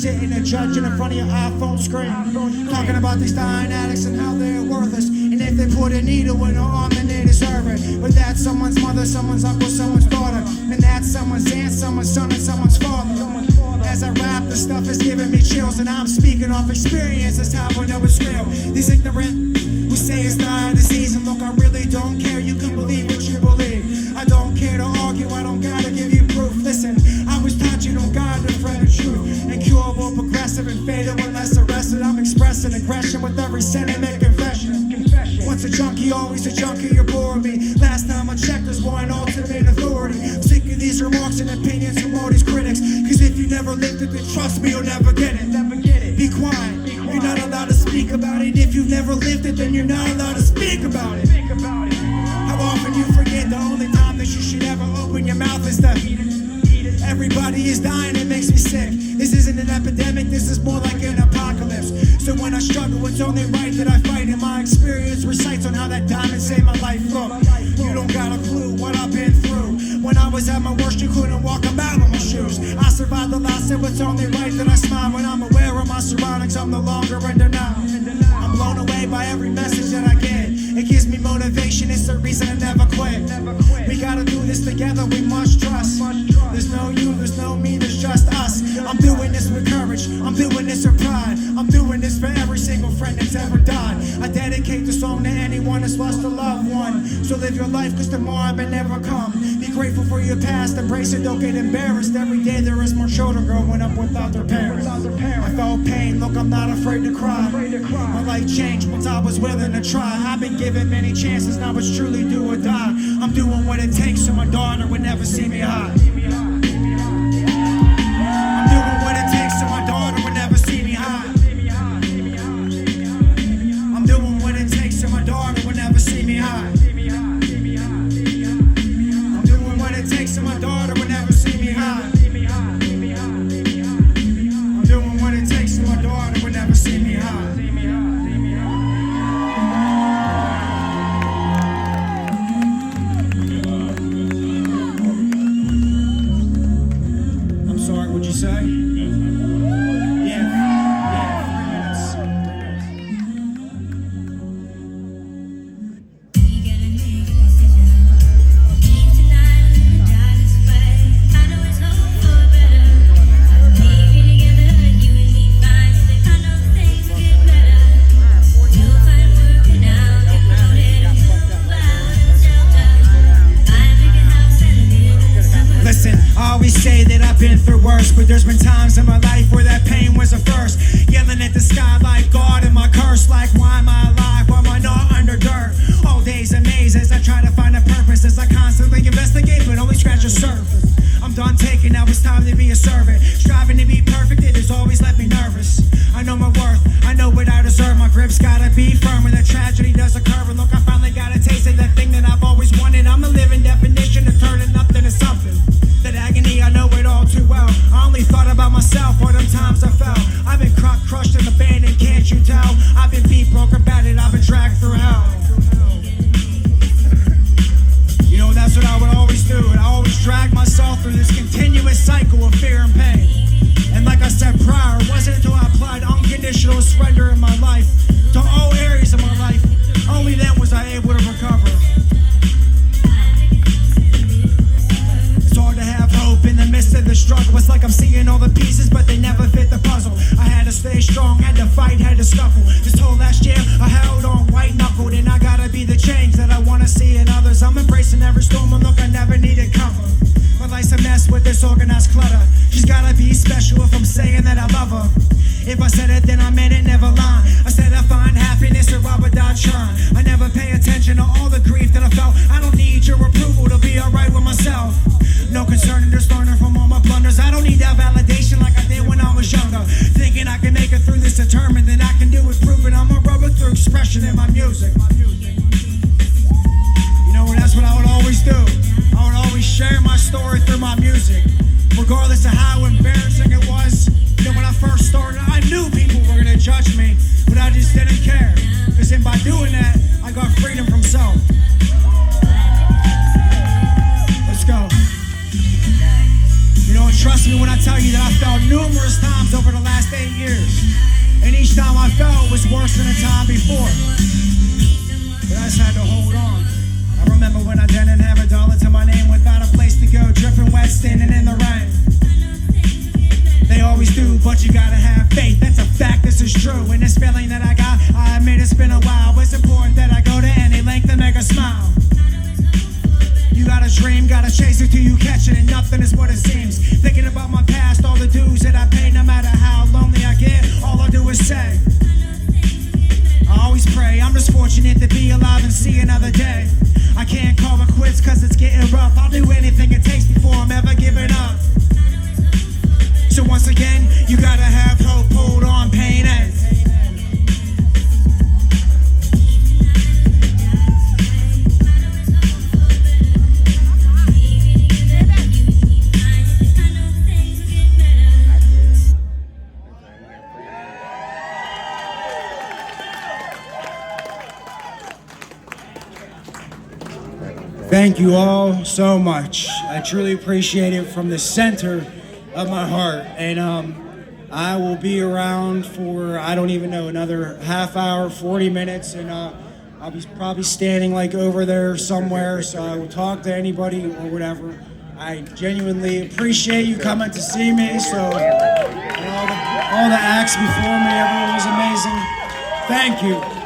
sitting and judging in front of your iPhone screen, talking about these dying addicts and how they're worthless. And if they put a needle in her arm, then they deserve it. But that's someone's mother, someone's uncle, someone's daughter, and that's someone's aunt, someone's son, and someone's father. As I rap, the stuff is giving me chills, and I'm speaking off experience. It's time I know it's real. These ignorant who say it's not a disease, and look, I really don't care. You can believe what you believe. I don't care to argue. I don't gotta give you proof. Listen, I was taught you don't guide the friend of truth. Incurable, progressive, and fatal unless arrested. I'm expressing aggression with every sentiment confession. Once a junkie, always a junkie. You're boring me. Last time I checked, there's one ultimate authority. I'm sick of these remarks and opinions from all these critics. Cause if you never lived it, then trust me, you'll never get it. Be quiet. You're not allowed to speak about it. If you've never lived it, then you're not allowed to speak about it. How often you forget the only time that you should ever open your mouth is to eat it. Everybody is dying, it makes me sick. This isn't an epidemic, this is more like an apocalypse. So when I struggle, it's only right that I fight. And my experience recites on how that diamond saved my life. Look, you don't got a clue what I've been through. When I was at my worst, you couldn't walk a mile in my shoes. I survived the loss, so it's only right that I smile. When I'm aware of my surroundings, I'm no longer in denial. I'm blown away by every message that I get. It gives me motivation, it's the reason I never quit. We gotta do this together, we must trust. There's no you, there's no me, there's just us. I'm doing this with courage, I'm doing this with pride. I'm doing this for every single friend that's ever died. I dedicate the song to anyone that's lost a loved one. So live your life, cause tomorrow may never come. Be grateful for your past, embrace it, don't get embarrassed. Every day there is more children growing up without their parents. I felt pain, look, I'm not afraid to cry. My life changed once I was willing to try. I've been given many chances, now it's truly do or die. I'm doing what it takes so my daughter would never see me high. I'm doing what it takes so my daughter would never see me high. I'm doing what it takes so my daughter would never see me high. I'm doing what it takes so my daughter would never see me high. I'm doing what it takes so my daughter would never see me high. What'd you say? Yeah, 3 minutes. Listen, I always say that I've been through worse, but there's been times in my life where that pain was a first. Yelling at the sky like God and my curse, like why am I alive, why am I not under dirt? All days a maze as I try to find a purpose, as I constantly investigate but only scratch the surface. I'm done taking, now it's time to be a servant. Striving to be perfect, it has always left me nervous. I know my worth, I know what I deserve. My grip's gotta be firm when a tragedy does occur. And look, I finally got a taste of that thing that I've always wanted. I'm a living definition of turning nothing to something. That agony, I know it all too well. I only thought about myself all them times I fell. I've been crushed and abandoned, can't you tell? I've been beat, broken, battered, I've been dragged through hell. You know, that's what I would always do. I always drag myself through this continuous cycle of fear and pain. And like I said prior, it wasn't until I applied unconditional surrender in my life to all areas of my life worse than the time before. But I just had to hold on. I remember when I didn't have $1 to my name, without a place to go, dripping wet, standing in the rain. They always do, but you gotta have faith. That's a fact, this is true. And this feeling that I got, I admit it's been a while. It's important that I go to any length to make her smile. You got a dream, gotta chase it till you catch it, and nothing is what it seems. Thinking about my past, all the dues that I paid, no matter how lonely I get, all I do is say, I always pray. I'm just fortunate to be alive and see another day. I can't call it quits cause it's getting rough. I'll do anything it takes before I'm ever giving up. So once again, you gotta have hope, hold on, pain ends. Thank you all so much. I truly appreciate it from the center of my heart. And I will be around for, I don't even know, another half hour, 40 minutes. And I'll be probably standing like over there somewhere. So I will talk to anybody or whatever. I genuinely appreciate you coming to see me. So and all the acts before me, everyone was amazing. Thank you.